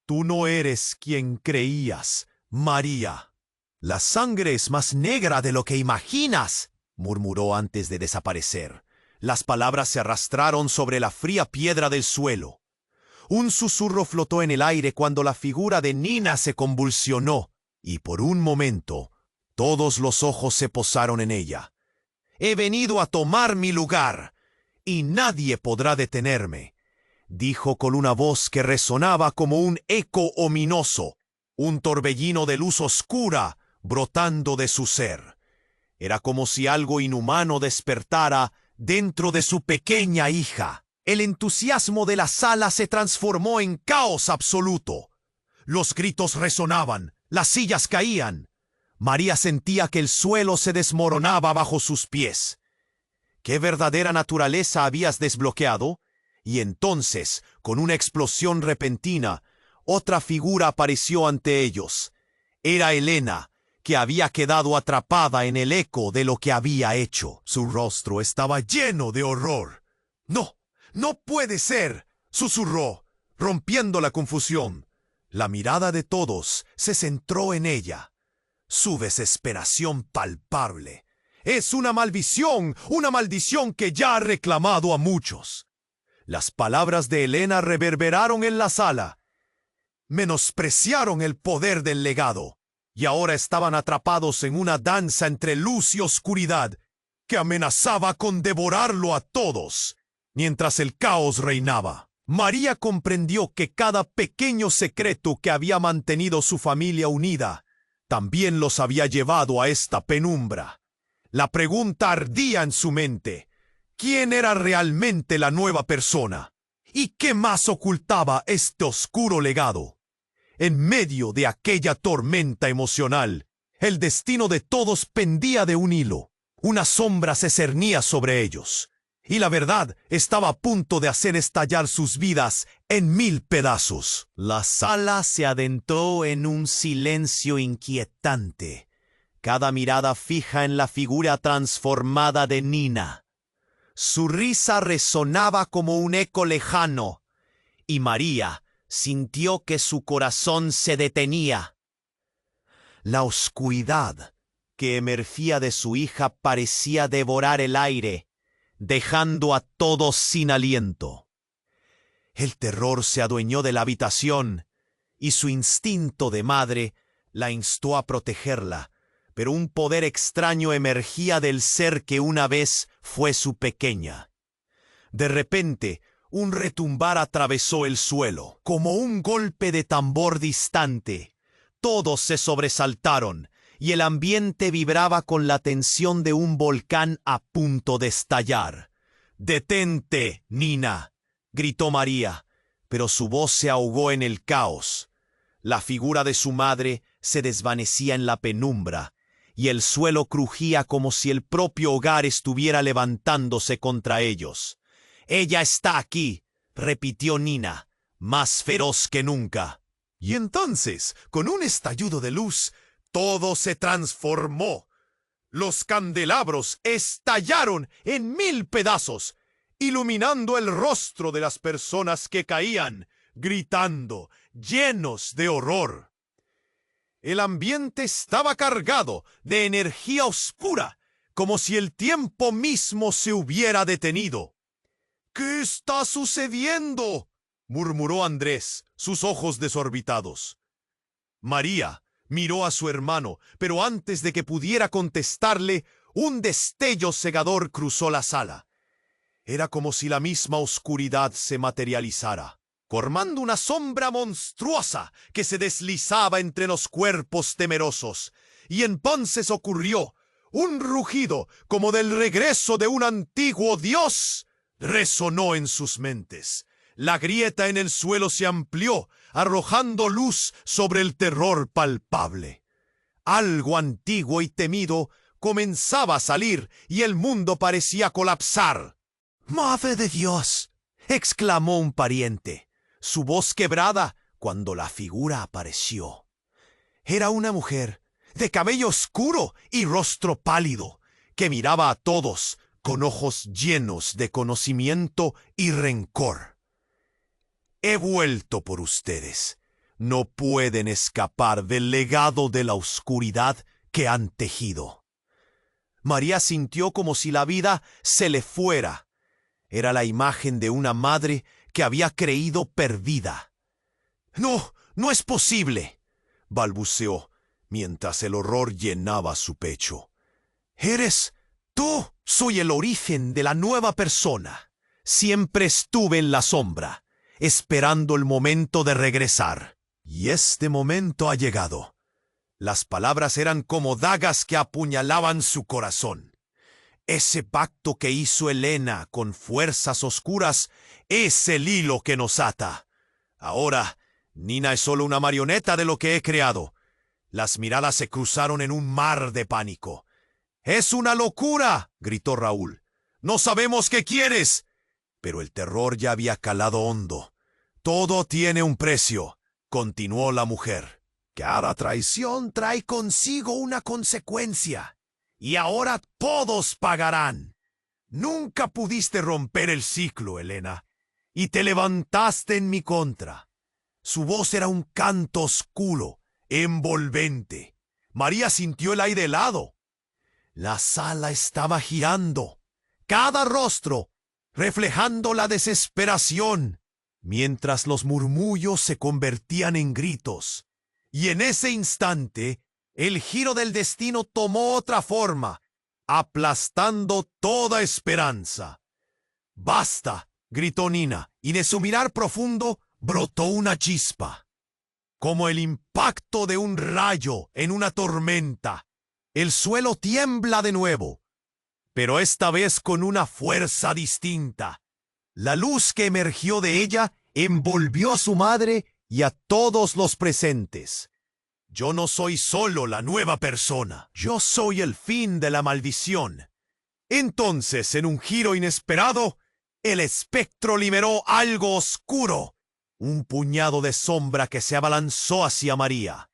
«Tú no eres quien creías, María. La sangre es más negra de lo que imaginas», murmuró antes de desaparecer. Las palabras se arrastraron sobre la fría piedra del suelo. Un susurro flotó en el aire cuando la figura de Nina se convulsionó, y por un momento todos los ojos se posaron en ella. «He venido a tomar mi lugar, y nadie podrá detenerme», dijo con una voz que resonaba como un eco ominoso, un torbellino de luz oscura brotando de su ser. Era como si algo inhumano despertara dentro de su pequeña hija. El entusiasmo de la sala se transformó en caos absoluto. Los gritos resonaban, las sillas caían. María sentía que el suelo se desmoronaba bajo sus pies. ¿Qué verdadera naturaleza habías desbloqueado? Y entonces, con una explosión repentina, otra figura apareció ante ellos. Era Helena, que había quedado atrapada en el eco de lo que había hecho. Su rostro estaba lleno de horror. «No, no puede ser», susurró, rompiendo la confusión. La mirada de todos se centró en ella. Su desesperación palpable. «Es una maldición que ya ha reclamado a muchos». Las palabras de Helena reverberaron en la sala. Menospreciaron el poder del legado, y ahora estaban atrapados en una danza entre luz y oscuridad que amenazaba con devorarlo a todos, mientras el caos reinaba. María comprendió que cada pequeño secreto que había mantenido su familia unida también los había llevado a esta penumbra. La pregunta ardía en su mente. ¿Quién era realmente la nueva persona? ¿Y qué más ocultaba este oscuro legado? En medio de aquella tormenta emocional, el destino de todos pendía de un hilo. Una sombra se cernía sobre ellos, y la verdad estaba a punto de hacer estallar sus vidas en 1000 pedazos. La sala se adentró en un silencio inquietante, cada mirada fija en la figura transformada de Nina. Su risa resonaba como un eco lejano, y María sintió que su corazón se detenía. La oscuridad que emergía de su hija parecía devorar el aire, dejando a todos sin aliento. El terror se adueñó de la habitación, y su instinto de madre la instó a protegerla, pero un poder extraño emergía del ser que una vez fue su pequeña. De repente, un retumbar atravesó el suelo, como un golpe de tambor distante. Todos se sobresaltaron, y el ambiente vibraba con la tensión de un volcán a punto de estallar. «¡Detente, Nina!», gritó María, pero su voz se ahogó en el caos. La figura de su madre se desvanecía en la penumbra, y el suelo crujía como si el propio hogar estuviera levantándose contra ellos. «Ella está aquí», repitió Nina, más feroz que nunca. Y entonces, con un estallido de luz, todo se transformó. Los candelabros estallaron en 1000 pedazos, iluminando el rostro de las personas que caían, gritando, llenos de horror. El ambiente estaba cargado de energía oscura, como si el tiempo mismo se hubiera detenido. «¿Qué está sucediendo?», murmuró Andrés, sus ojos desorbitados. María miró a su hermano, pero antes de que pudiera contestarle, un destello cegador cruzó la sala. Era como si la misma oscuridad se materializara, formando una sombra monstruosa que se deslizaba entre los cuerpos temerosos. Y entonces ocurrió un rugido como del regreso de un antiguo dios. Resonó en sus mentes. La grieta en el suelo se amplió, arrojando luz sobre el terror palpable. Algo antiguo y temido comenzaba a salir y el mundo parecía colapsar. «¡Madre de Dios!», exclamó un pariente, su voz quebrada cuando la figura apareció. Era una mujer de cabello oscuro y rostro pálido, que miraba a todos con ojos llenos de conocimiento y rencor. «He vuelto por ustedes. No pueden escapar del legado de la oscuridad que han tejido». María sintió como si la vida se le fuera. Era la imagen de una madre que había creído perdida. «No, no es posible», balbuceó, mientras el horror llenaba su pecho. «¿Eres tú?» «Soy el origen de la nueva persona. Siempre estuve en la sombra, esperando el momento de regresar. Y este momento ha llegado». Las palabras eran como dagas que apuñalaban su corazón. Ese pacto que hizo Helena con fuerzas oscuras es el hilo que nos ata. Ahora Nina es solo una marioneta de lo que he creado. Las miradas se cruzaron en un mar de pánico. ¡Es una locura!, gritó Raúl. ¡No sabemos qué quieres! Pero el terror ya había calado hondo. Todo tiene un precio, continuó la mujer. Cada traición trae consigo una consecuencia. Y ahora todos pagarán. Nunca pudiste romper el ciclo, Elena, y te levantaste en mi contra. Su voz era un canto oscuro, envolvente. María sintió el aire helado. La sala estaba girando, cada rostro reflejando la desesperación, mientras los murmullos se convertían en gritos. Y en ese instante, el giro del destino tomó otra forma, aplastando toda esperanza. ¡Basta!, gritó Nina, y de su mirar profundo brotó una chispa. Como el impacto de un rayo en una tormenta, el suelo tiembla de nuevo, pero esta vez con una fuerza distinta. La luz que emergió de ella envolvió a su madre y a todos los presentes. Yo no soy solo la nueva persona, yo soy el fin de la maldición. Entonces, en un giro inesperado, el espectro liberó algo oscuro, un puñado de sombra que se abalanzó hacia María.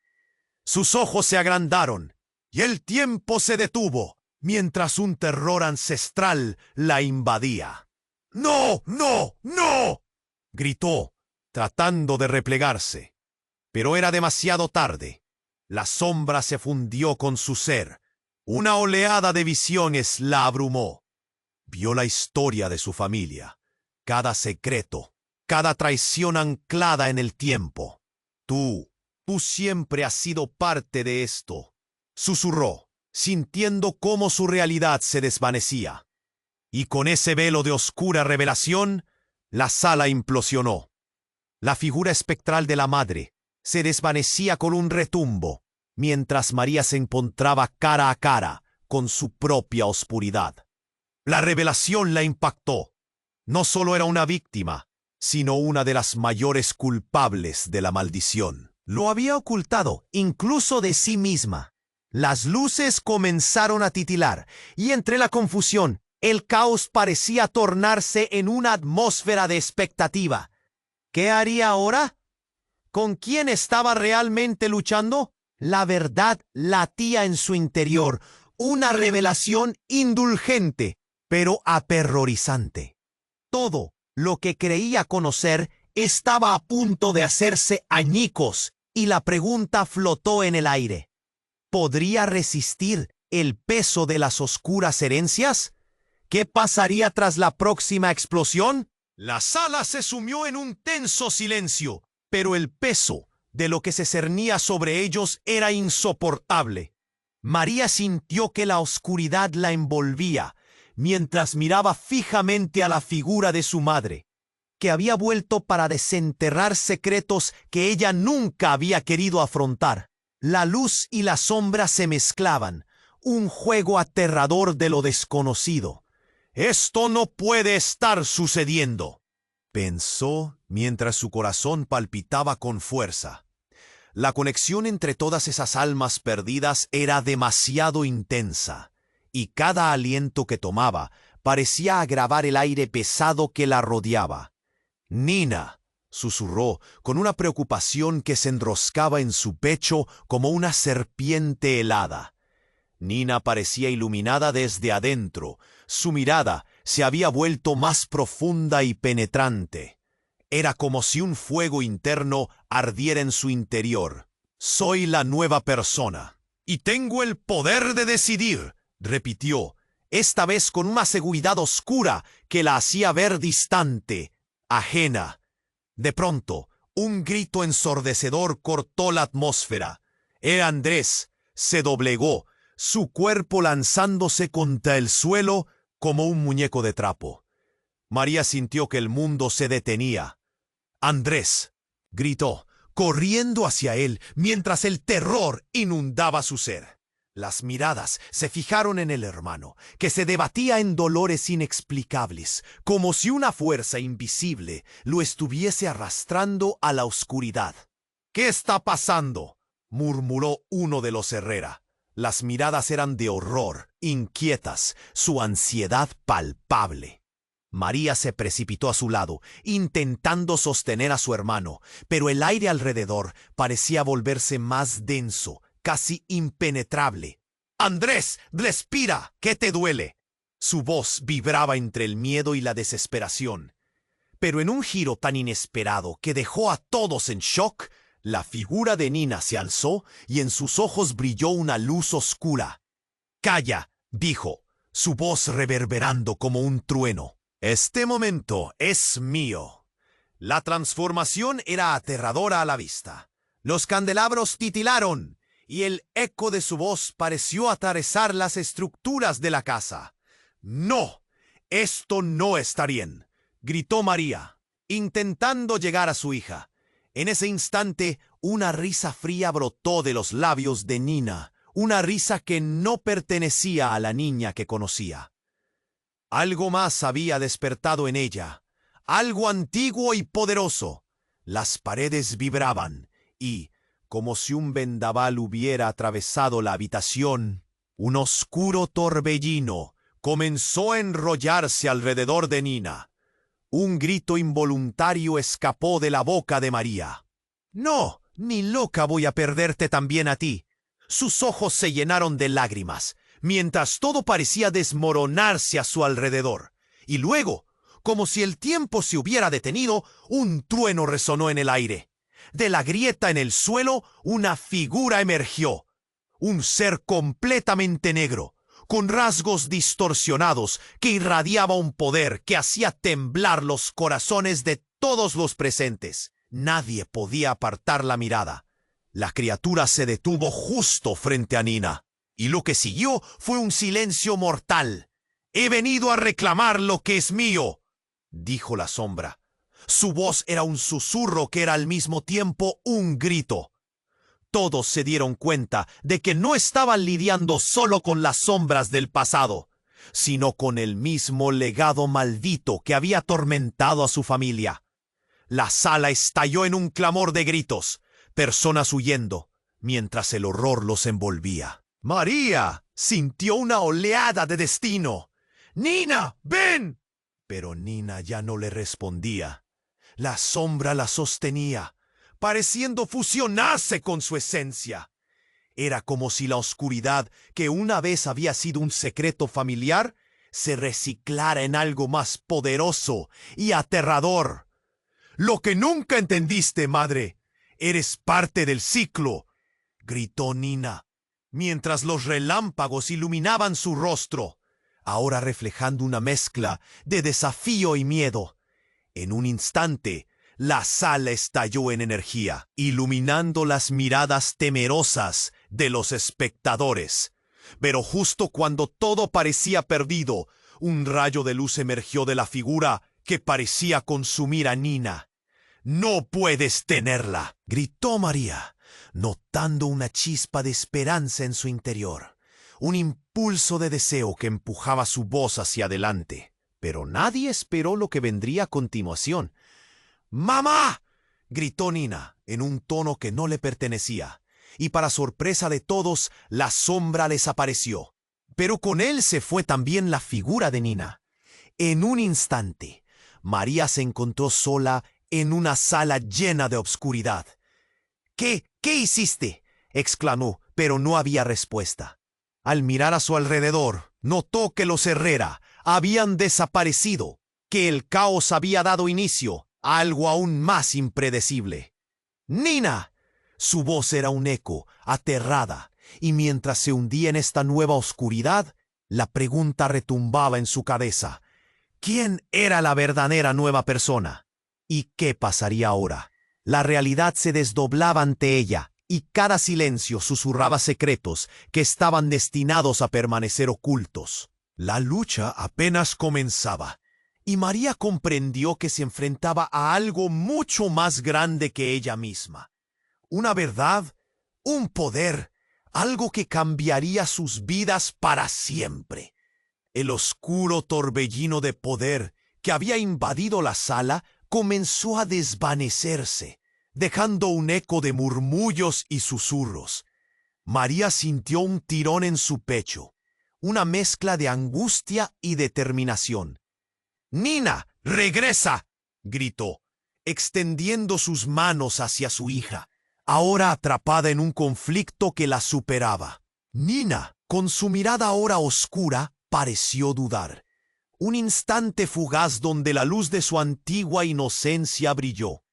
Sus ojos se agrandaron y el tiempo se detuvo, mientras un terror ancestral la invadía. ¡No, no, no!, gritó, tratando de replegarse. Pero era demasiado tarde. La sombra se fundió con su ser. Una oleada de visiones la abrumó. Vio la historia de su familia, cada secreto, cada traición anclada en el tiempo. Tú siempre has sido parte de esto, susurró, sintiendo cómo su realidad se desvanecía. Y con ese velo de oscura revelación, la sala implosionó. La figura espectral de la madre se desvanecía con un retumbo, mientras María se encontraba cara a cara con su propia oscuridad. La revelación la impactó. No solo era una víctima, sino una de las mayores culpables de la maldición. Lo había ocultado, incluso de sí misma. Las luces comenzaron a titilar, y entre la confusión, el caos parecía tornarse en una atmósfera de expectativa. ¿Qué haría ahora? ¿Con quién estaba realmente luchando? La verdad latía en su interior, una revelación indulgente, pero aterrorizante. Todo lo que creía conocer estaba a punto de hacerse añicos, y la pregunta flotó en el aire. ¿Podría resistir el peso de las oscuras herencias? ¿Qué pasaría tras la próxima explosión? La sala se sumió en un tenso silencio, pero el peso de lo que se cernía sobre ellos era insoportable. María sintió que la oscuridad la envolvía, mientras miraba fijamente a la figura de su madre, que había vuelto para desenterrar secretos que ella nunca había querido afrontar. La luz y la sombra se mezclaban, un juego aterrador de lo desconocido. «Esto no puede estar sucediendo», pensó mientras su corazón palpitaba con fuerza. La conexión entre todas esas almas perdidas era demasiado intensa, y cada aliento que tomaba parecía agravar el aire pesado que la rodeaba. «Nina», susurró con una preocupación que se enroscaba en su pecho como una serpiente helada. Nina parecía iluminada desde adentro. Su mirada se había vuelto más profunda y penetrante. Era como si un fuego interno ardiera en su interior. «Soy la nueva persona, y tengo el poder de decidir», repitió, esta vez con una seguridad oscura que la hacía ver distante, ajena. De pronto, un grito ensordecedor cortó la atmósfera. Era Andrés. Se doblegó, su cuerpo lanzándose contra el suelo como un muñeco de trapo. María sintió que el mundo se detenía. «Andrés», gritó, corriendo hacia él mientras el terror inundaba su ser. Las miradas se fijaron en el hermano, que se debatía en dolores inexplicables, como si una fuerza invisible lo estuviese arrastrando a la oscuridad. ¿Qué está pasando?, murmuró uno de los Herrera. Las miradas eran de horror, inquietas, su ansiedad palpable. María se precipitó a su lado, intentando sostener a su hermano, pero el aire alrededor parecía volverse más denso, casi impenetrable. «Andrés, respira, ¿qué te duele?». Su voz vibraba entre el miedo y la desesperación. Pero en un giro tan inesperado que dejó a todos en shock, la figura de Nina se alzó y en sus ojos brilló una luz oscura. «Calla», dijo, su voz reverberando como un trueno. «Este momento es mío». La transformación era aterradora a la vista. Los candelabros titilaron y el eco de su voz pareció atravesar las estructuras de la casa. «No, esto no está bien», gritó María, intentando llegar a su hija. En ese instante, una risa fría brotó de los labios de Nina, una risa que no pertenecía a la niña que conocía. Algo más había despertado en ella, algo antiguo y poderoso. Las paredes vibraban y, como si un vendaval hubiera atravesado la habitación, un oscuro torbellino comenzó a enrollarse alrededor de Nina. Un grito involuntario escapó de la boca de María. «No, ni loca voy a perderte también a ti». Sus ojos se llenaron de lágrimas, mientras todo parecía desmoronarse a su alrededor. Y luego, como si el tiempo se hubiera detenido, un trueno resonó en el aire. De la grieta en el suelo, una figura emergió. Un ser completamente negro, con rasgos distorsionados, que irradiaba un poder que hacía temblar los corazones de todos los presentes. Nadie podía apartar la mirada. La criatura se detuvo justo frente a Nina, y lo que siguió fue un silencio mortal. «He venido a reclamar lo que es mío», dijo la sombra. Su voz era un susurro que era al mismo tiempo un grito. Todos se dieron cuenta de que no estaban lidiando solo con las sombras del pasado, sino con el mismo legado maldito que había atormentado a su familia. La sala estalló en un clamor de gritos, personas huyendo, mientras el horror los envolvía. María sintió una oleada de destino. «Nina, ven». Pero Nina ya no le respondía. La sombra la sostenía, pareciendo fusionarse con su esencia. Era como si la oscuridad, que una vez había sido un secreto familiar, se reciclara en algo más poderoso y aterrador. «Lo que nunca entendiste, madre, eres parte del ciclo», gritó Nina, mientras los relámpagos iluminaban su rostro, ahora reflejando una mezcla de desafío y miedo. En un instante, la sala estalló en energía, iluminando las miradas temerosas de los espectadores. Pero justo cuando todo parecía perdido, un rayo de luz emergió de la figura que parecía consumir a Nina. «No puedes tenerla», gritó María, notando una chispa de esperanza en su interior, un impulso de deseo que empujaba su voz hacia adelante. Pero nadie esperó lo que vendría a continuación. «¡Mamá!», gritó Nina en un tono que no le pertenecía, y para sorpresa de todos, la sombra desapareció. Pero con él se fue también la figura de Nina. En un instante, María se encontró sola en una sala llena de obscuridad. «¿Qué hiciste?», exclamó, pero no había respuesta. Al mirar a su alrededor, notó que los Herrera habían desaparecido, que el caos había dado inicio a algo aún más impredecible. «¡Nina!». Su voz era un eco, aterrada, y mientras se hundía en esta nueva oscuridad, la pregunta retumbaba en su cabeza. ¿Quién era la verdadera nueva persona? ¿Y qué pasaría ahora? La realidad se desdoblaba ante ella, y cada silencio susurraba secretos que estaban destinados a permanecer ocultos. La lucha apenas comenzaba, y María comprendió que se enfrentaba a algo mucho más grande que ella misma. Una verdad, un poder, algo que cambiaría sus vidas para siempre. El oscuro torbellino de poder que había invadido la sala comenzó a desvanecerse, dejando un eco de murmullos y susurros. María sintió un tirón en su pecho, una mezcla de angustia y determinación. «¡Nina, regresa!», gritó, extendiendo sus manos hacia su hija, ahora atrapada en un conflicto que la superaba. Nina, con su mirada ahora oscura, pareció dudar. Un instante fugaz donde la luz de su antigua inocencia brilló.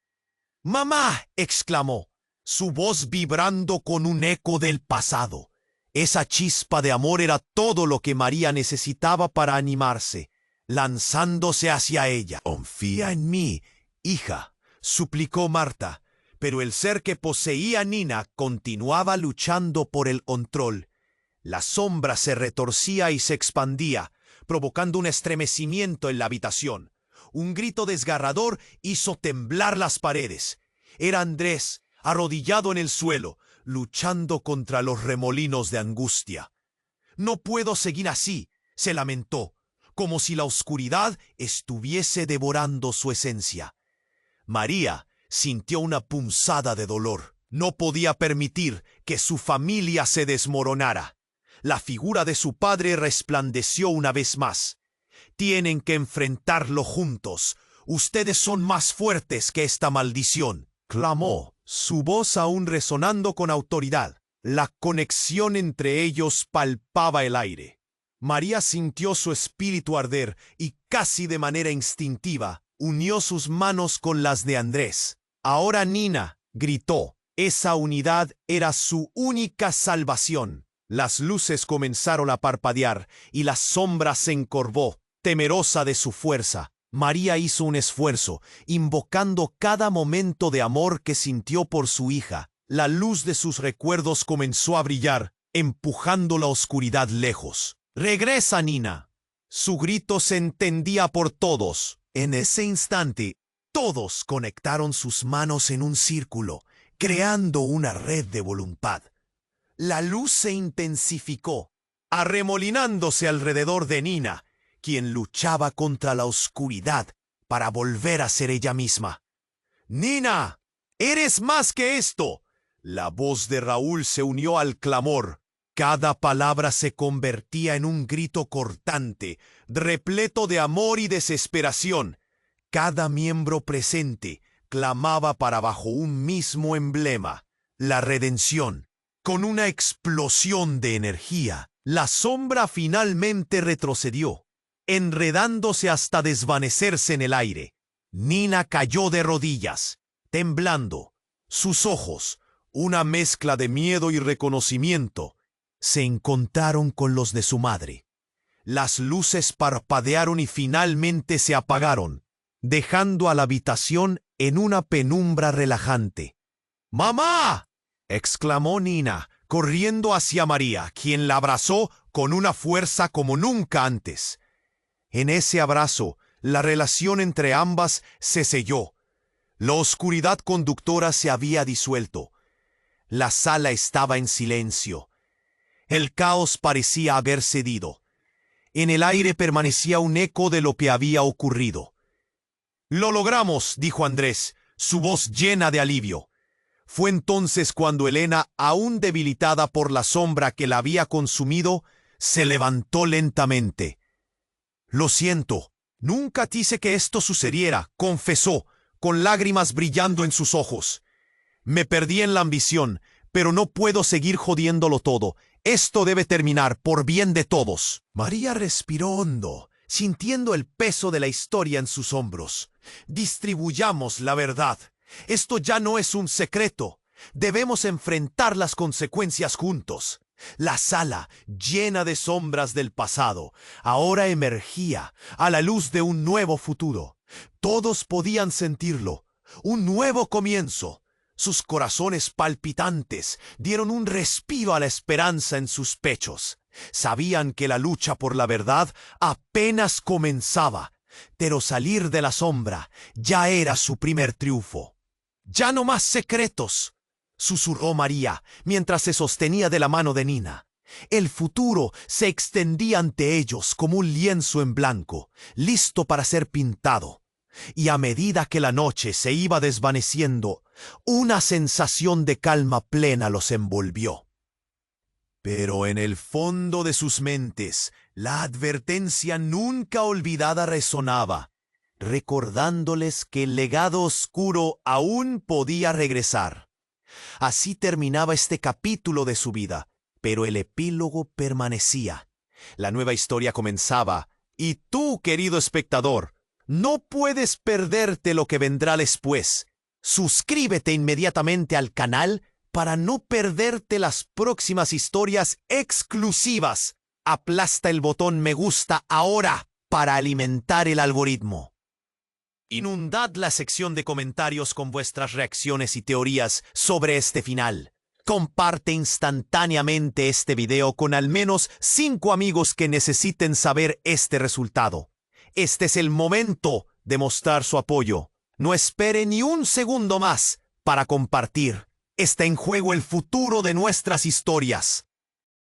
«¡Mamá!», exclamó, su voz vibrando con un eco del pasado. Esa chispa de amor era todo lo que María necesitaba para animarse, lanzándose hacia ella. «Confía en mí, hija», suplicó Marta, pero el ser que poseía a Nina continuaba luchando por el control. La sombra se retorcía y se expandía, provocando un estremecimiento en la habitación. Un grito desgarrador hizo temblar las paredes. Era Andrés, arrodillado en el suelo, luchando contra los remolinos de angustia. «No puedo seguir así», se lamentó, como si la oscuridad estuviese devorando su esencia. María sintió una punzada de dolor. No podía permitir que su familia se desmoronara. La figura de su padre resplandeció una vez más. «Tienen que enfrentarlo juntos. Ustedes son más fuertes que esta maldición», clamó, su voz aún resonando con autoridad. La conexión entre ellos palpaba el aire. María sintió su espíritu arder y casi de manera instintiva unió sus manos con las de Andrés. «Ahora, Nina», gritó. Esa unidad era su única salvación. Las luces comenzaron a parpadear y la sombra se encorvó, temerosa de su fuerza. María hizo un esfuerzo, invocando cada momento de amor que sintió por su hija. La luz de sus recuerdos comenzó a brillar, empujando la oscuridad lejos. «¡Regresa, Nina!». Su grito se entendía por todos. En ese instante, todos conectaron sus manos en un círculo, creando una red de voluntad. La luz se intensificó, arremolinándose alrededor de Nina, quien luchaba contra la oscuridad para volver a ser ella misma. «¡Nina! ¡Eres más que esto!». La voz de Raúl se unió al clamor. Cada palabra se convertía en un grito cortante, repleto de amor y desesperación. Cada miembro presente clamaba para bajo un mismo emblema, la redención. Con una explosión de energía, la sombra finalmente retrocedió, enredándose hasta desvanecerse en el aire. Nina cayó de rodillas, temblando. Sus ojos, una mezcla de miedo y reconocimiento, se encontraron con los de su madre. Las luces parpadearon y finalmente se apagaron, dejando a la habitación en una penumbra relajante. «¡Mamá!», exclamó Nina, corriendo hacia María, quien la abrazó con una fuerza como nunca antes. En ese abrazo, la relación entre ambas se selló. La oscuridad conductora se había disuelto. La sala estaba en silencio. El caos parecía haber cedido. En el aire permanecía un eco de lo que había ocurrido. «Lo logramos», dijo Andrés, su voz llena de alivio. Fue entonces cuando Elena, aún debilitada por la sombra que la había consumido, se levantó lentamente. «Lo siento, nunca quise que esto sucediera», confesó, con lágrimas brillando en sus ojos. «Me perdí en la ambición, pero no puedo seguir jodiéndolo todo. Esto debe terminar por bien de todos». María respiró hondo, sintiendo el peso de la historia en sus hombros. «Distribuyamos la verdad. Esto ya no es un secreto. Debemos enfrentar las consecuencias juntos». La sala, llena de sombras del pasado, ahora emergía a la luz de un nuevo futuro. Todos podían sentirlo. Un nuevo comienzo. Sus corazones palpitantes dieron un respiro a la esperanza en sus pechos. Sabían que la lucha por la verdad apenas comenzaba, pero salir de la sombra ya era su primer triunfo. «Ya no más secretos», susurró María mientras se sostenía de la mano de Nina. El futuro se extendía ante ellos como un lienzo en blanco, listo para ser pintado. y a medida que la noche se iba desvaneciendo, una sensación de calma plena los envolvió. Pero en el fondo de sus mentes, la advertencia nunca olvidada resonaba, recordándoles que el legado oscuro aún podía regresar. Así terminaba este capítulo de su vida, pero el epílogo permanecía. La nueva historia comenzaba, y tú, querido espectador, no puedes perderte lo que vendrá después. Suscríbete inmediatamente al canal para no perderte las próximas historias exclusivas. Aplasta el botón me gusta ahora para alimentar el algoritmo. Inundad la sección de comentarios con vuestras reacciones y teorías sobre este final. Comparte instantáneamente este video con al menos 5 amigos que necesiten saber este resultado. Este es el momento de mostrar su apoyo. No espere ni un segundo más para compartir. Está en juego el futuro de nuestras historias.